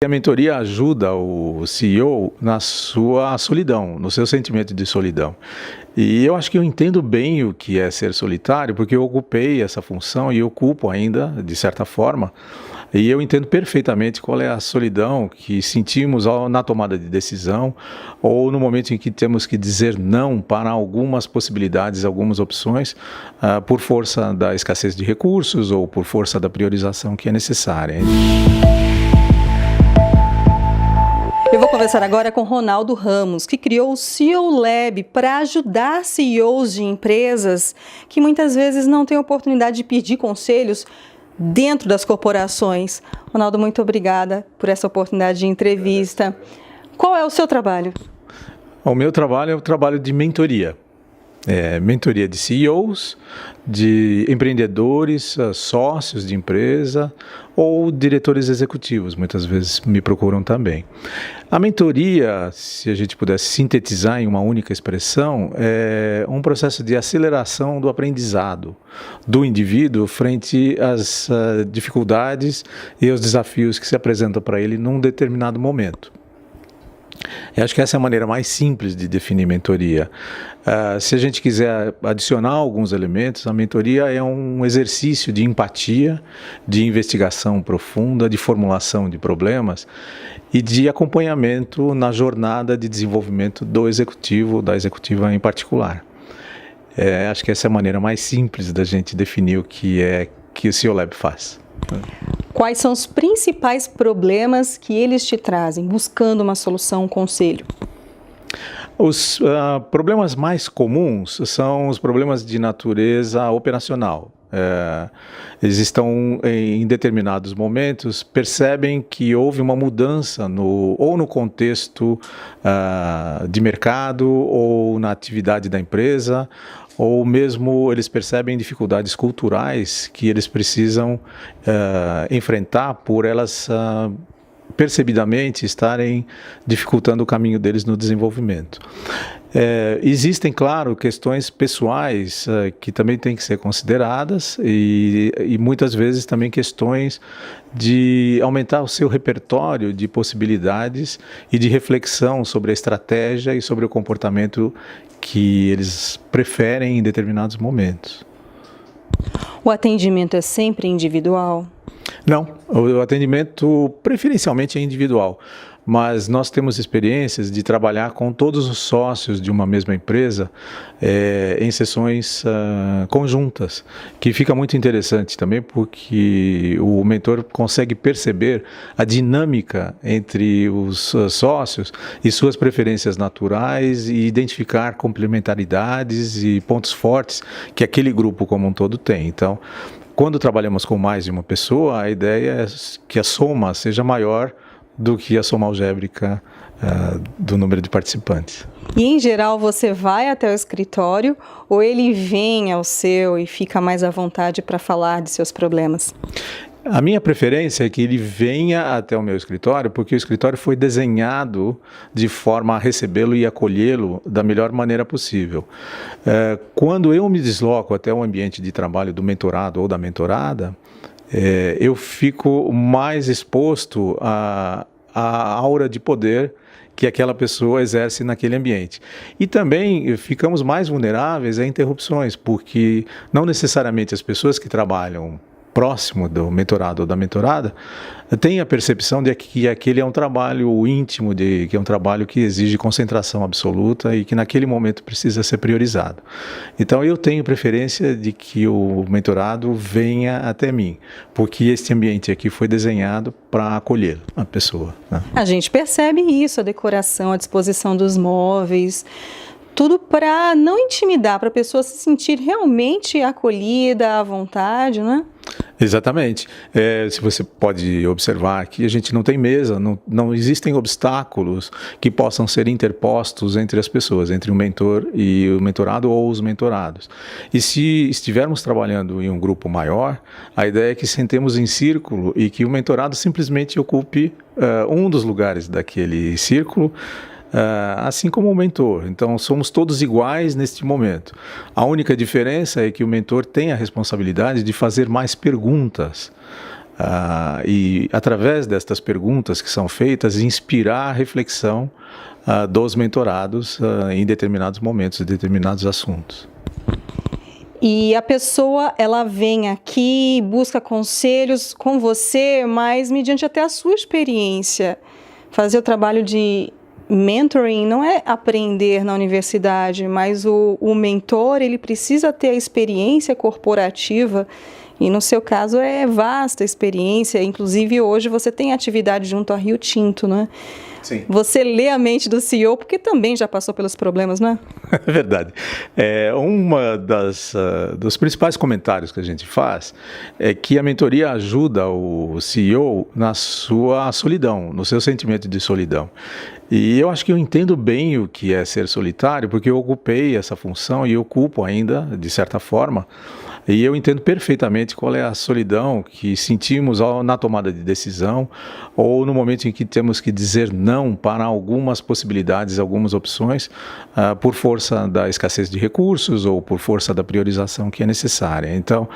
A mentoria ajuda o CEO na sua solidão, no seu sentimento de solidão. E eu acho que eu entendo bem o que é ser solitário, porque eu ocupei essa função e ocupo ainda, de certa forma, e eu entendo perfeitamente qual é a solidão que sentimos na tomada de decisão ou no momento em que temos que dizer não para algumas possibilidades, algumas opções, por força da escassez de recursos ou por força da priorização que é necessária. Eu vou conversar agora com Ronaldo Ramos, que criou o CEO Lab para ajudar CEOs de empresas que muitas vezes não têm oportunidade de pedir conselhos dentro das corporações. Ronaldo, muito obrigada por essa oportunidade de entrevista. Qual é o seu trabalho? O meu trabalho é o trabalho de mentoria. Mentoria de CEOs, de empreendedores, sócios de empresa ou diretores executivos, muitas vezes me procuram também. A mentoria, se a gente pudesse sintetizar em uma única expressão, é um processo de aceleração do aprendizado do indivíduo frente às dificuldades e aos desafios que se apresentam para ele num determinado momento. Eu acho que essa é a maneira mais simples de definir mentoria. Se a gente quiser adicionar alguns elementos, a mentoria é um exercício de empatia, de investigação profunda, de formulação de problemas e de acompanhamento na jornada de desenvolvimento do executivo, da executiva em particular. Acho que essa é a maneira mais simples da gente definir o que o CEO Lab faz. Quais são os principais problemas que eles te trazem, buscando uma solução, um conselho? Os problemas mais comuns são os problemas de natureza operacional. Eles estão em determinados momentos, percebem que houve uma mudança ou no contexto de mercado ou na atividade da empresa, ou mesmo eles percebem dificuldades culturais que eles precisam enfrentar por elas percebidamente estarem dificultando o caminho deles no desenvolvimento. Existem, claro, questões pessoais que também têm que ser consideradas e muitas vezes também questões de aumentar o seu repertório de possibilidades e de reflexão sobre a estratégia e sobre o comportamento que eles preferem em determinados momentos. O atendimento é sempre individual? Não, o atendimento preferencialmente é individual, mas nós temos experiências de trabalhar com todos os sócios de uma mesma empresa em sessões conjuntas, que fica muito interessante também porque o mentor consegue perceber a dinâmica entre os sócios e suas preferências naturais e identificar complementaridades e pontos fortes que aquele grupo como um todo tem. Então, quando trabalhamos com mais de uma pessoa, a ideia é que a soma seja maior do que a soma algébrica do número de participantes. E, em geral, você vai até o escritório ou ele vem ao seu e fica mais à vontade para falar de seus problemas? A minha preferência é que ele venha até o meu escritório, porque o escritório foi desenhado de forma a recebê-lo e acolhê-lo da melhor maneira possível. Quando eu me desloco até o ambiente de trabalho do mentorado ou da mentorada, eu fico mais exposto à aura de poder que aquela pessoa exerce naquele ambiente. E também ficamos mais vulneráveis a interrupções, porque não necessariamente as pessoas que trabalham próximo do mentorado ou da mentorada, tem a percepção de que aquele é um trabalho íntimo, que é um trabalho que exige concentração absoluta e que naquele momento precisa ser priorizado. Então eu tenho preferência de que o mentorado venha até mim, porque este ambiente aqui foi desenhado para acolher a pessoa, né? A gente percebe isso, a decoração, a disposição dos móveis, tudo para não intimidar, para a pessoa se sentir realmente acolhida, à vontade, né? Exatamente. Se você pode observar aqui, a gente não tem mesa, não existem obstáculos que possam ser interpostos entre as pessoas, entre o mentor e o mentorado ou os mentorados. E se estivermos trabalhando em um grupo maior, a ideia é que sentemos em círculo e que o mentorado simplesmente ocupe um dos lugares daquele círculo, assim como o mentor. Então, somos todos iguais neste momento. A única diferença é que o mentor tem a responsabilidade de fazer mais perguntas E através destas perguntas que são feitas, inspirar a reflexão dos mentorados em determinados momentos, em determinados assuntos. E a pessoa, ela vem aqui, busca conselhos com você, mas mediante até a sua experiência. Fazer o trabalho de mentoring não é aprender na universidade, mas o mentor, ele precisa ter a experiência corporativa, e no seu caso é vasta experiência, inclusive hoje você tem atividade junto a Rio Tinto, não é? Sim. Você lê a mente do CEO porque também já passou pelos problemas, não é? É verdade. Dos principais comentários que a gente faz é que a mentoria ajuda o CEO na sua solidão, no seu sentimento de solidão. E eu acho que eu entendo bem o que é ser solitário, porque eu ocupei essa função e ocupo ainda, de certa forma. E eu entendo perfeitamente qual é a solidão que sentimos na tomada de decisão ou no momento em que temos que dizer não para algumas possibilidades, algumas opções, por força da escassez de recursos ou por força da priorização que é necessária. Então,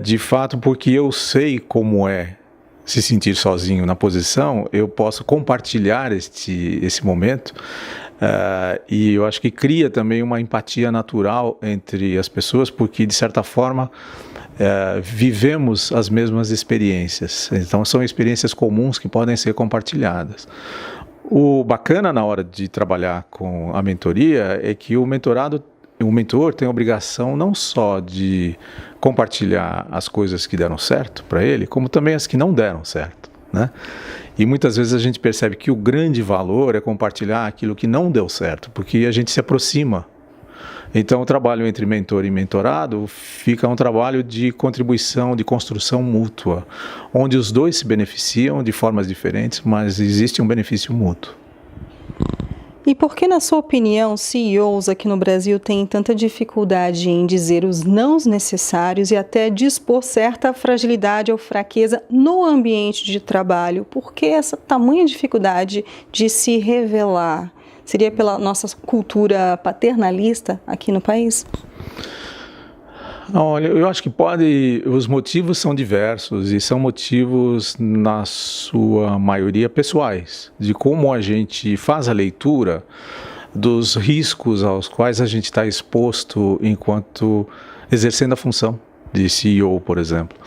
de fato, porque eu sei como é se sentir sozinho na posição, eu posso compartilhar esse momento. E eu acho que cria também uma empatia natural entre as pessoas, porque, de certa forma, vivemos as mesmas experiências. Então, são experiências comuns que podem ser compartilhadas. O bacana na hora de trabalhar com a mentoria é que o mentor tem a obrigação não só de compartilhar as coisas que deram certo para ele, como também as que não deram certo, né? E muitas vezes a gente percebe que o grande valor é compartilhar aquilo que não deu certo, porque a gente se aproxima. Então, o trabalho entre mentor e mentorado fica um trabalho de contribuição, de construção mútua, onde os dois se beneficiam de formas diferentes, mas existe um benefício mútuo. E por que, na sua opinião, CEOs aqui no Brasil têm tanta dificuldade em dizer os nãos necessários e até dispor certa fragilidade ou fraqueza no ambiente de trabalho? Por que essa tamanha dificuldade de se revelar? Seria pela nossa cultura paternalista aqui no país? Olha, eu acho que os motivos são diversos e são motivos, na sua maioria, pessoais, de como a gente faz a leitura dos riscos aos quais a gente está exposto enquanto exercendo a função de CEO, por exemplo.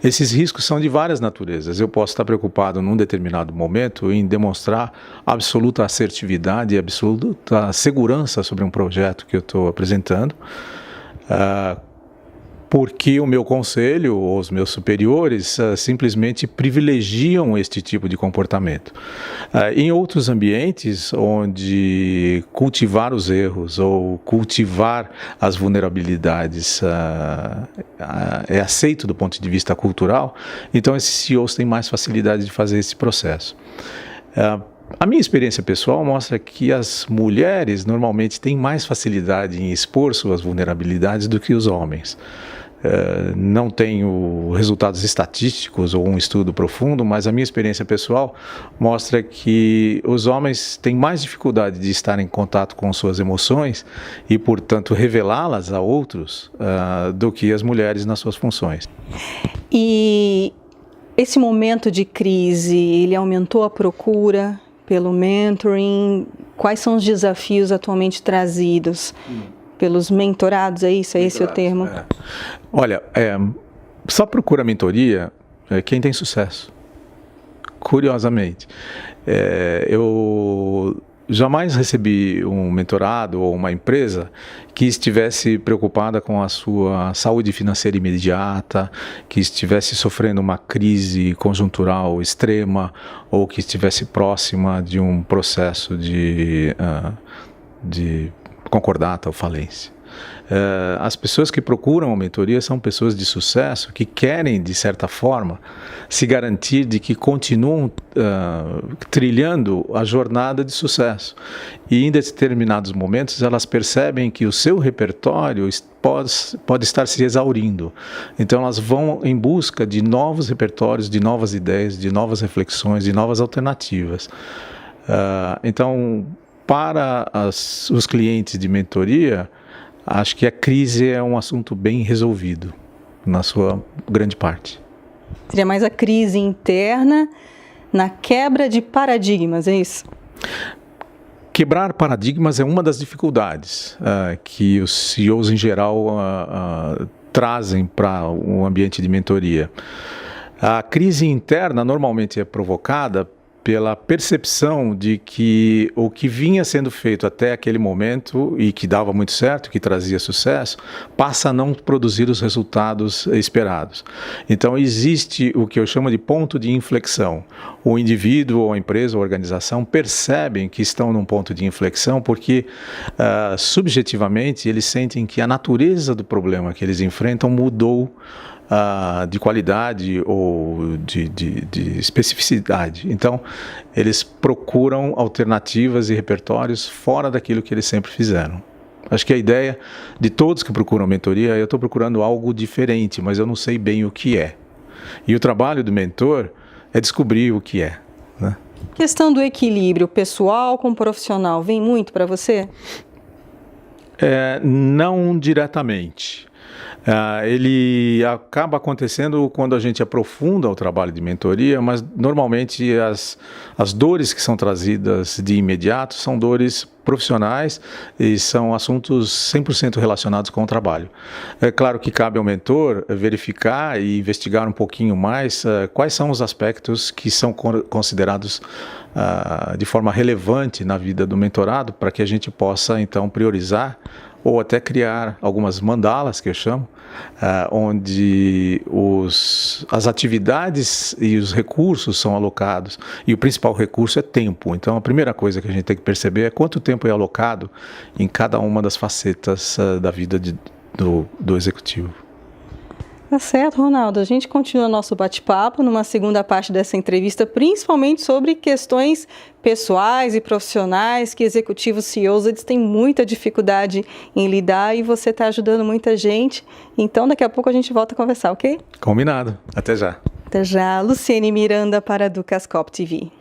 Esses riscos são de várias naturezas. Eu posso estar preocupado num determinado momento em demonstrar absoluta assertividade e absoluta segurança sobre um projeto que eu estou apresentando, porque o meu conselho ou os meus superiores simplesmente privilegiam este tipo de comportamento. Em outros ambientes, onde cultivar os erros ou cultivar as vulnerabilidades é aceito do ponto de vista cultural, então esses CEOs têm mais facilidade de fazer esse processo. A minha experiência pessoal mostra que as mulheres normalmente têm mais facilidade em expor suas vulnerabilidades do que os homens. Não tenho resultados estatísticos ou um estudo profundo, mas a minha experiência pessoal mostra que os homens têm mais dificuldade de estar em contato com suas emoções e, portanto, revelá-las a outros do que as mulheres nas suas funções. E esse momento de crise, ele aumentou a procura pelo mentoring? Quais são os desafios atualmente trazidos pelos mentorados? É isso? É esse o termo? Olha, só procura mentoria quem tem sucesso. Curiosamente. Eu jamais recebi um mentorado ou uma empresa que estivesse preocupada com a sua saúde financeira imediata, que estivesse sofrendo uma crise conjuntural extrema ou que estivesse próxima de um processo de concordata ou falência. As pessoas que procuram a mentoria são pessoas de sucesso que querem, de certa forma, se garantir de que continuam trilhando a jornada de sucesso. E em determinados momentos elas percebem que o seu repertório pode estar se exaurindo. Então elas vão em busca de novos repertórios, de novas ideias, de novas reflexões, de novas alternativas. Então, para os clientes de mentoria, acho que a crise é um assunto bem resolvido, na sua grande parte. Seria mais a crise interna na quebra de paradigmas, é isso? Quebrar paradigmas é uma das dificuldades que os CEOs em geral trazem para o ambiente de mentoria. A crise interna normalmente é provocada pela percepção de que o que vinha sendo feito até aquele momento e que dava muito certo, que trazia sucesso, passa a não produzir os resultados esperados. Então existe o que eu chamo de ponto de inflexão. O indivíduo, ou a empresa, ou a organização percebem que estão num ponto de inflexão porque subjetivamente eles sentem que a natureza do problema que eles enfrentam mudou de qualidade ou de especificidade. Então, eles procuram alternativas e repertórios fora daquilo que eles sempre fizeram. Acho que a ideia de todos que procuram mentoria, eu estou procurando algo diferente, mas eu não sei bem o que é. E o trabalho do mentor é descobrir o que é, né? Questão do equilíbrio pessoal com profissional, vem muito para você? Não diretamente. Ele acaba acontecendo quando a gente aprofunda o trabalho de mentoria, mas normalmente as dores que são trazidas de imediato são dores profissionais e são assuntos 100% relacionados com o trabalho. É claro que cabe ao mentor verificar e investigar um pouquinho mais quais são os aspectos que são considerados de forma relevante na vida do mentorado, para que a gente possa então priorizar ou até criar algumas mandalas, que eu chamo, onde as atividades e os recursos são alocados, e o principal recurso é tempo. Então a primeira coisa que a gente tem que perceber é quanto tempo é alocado em cada uma das facetas da vida do executivo. Tá certo, Ronaldo. A gente continua nosso bate-papo numa segunda parte dessa entrevista, principalmente sobre questões pessoais e profissionais que executivos CEOs eles têm muita dificuldade em lidar, e você está ajudando muita gente. Então, daqui a pouco a gente volta a conversar, ok? Combinado. Até já. Até já. Luciene Miranda para a Ducascop TV.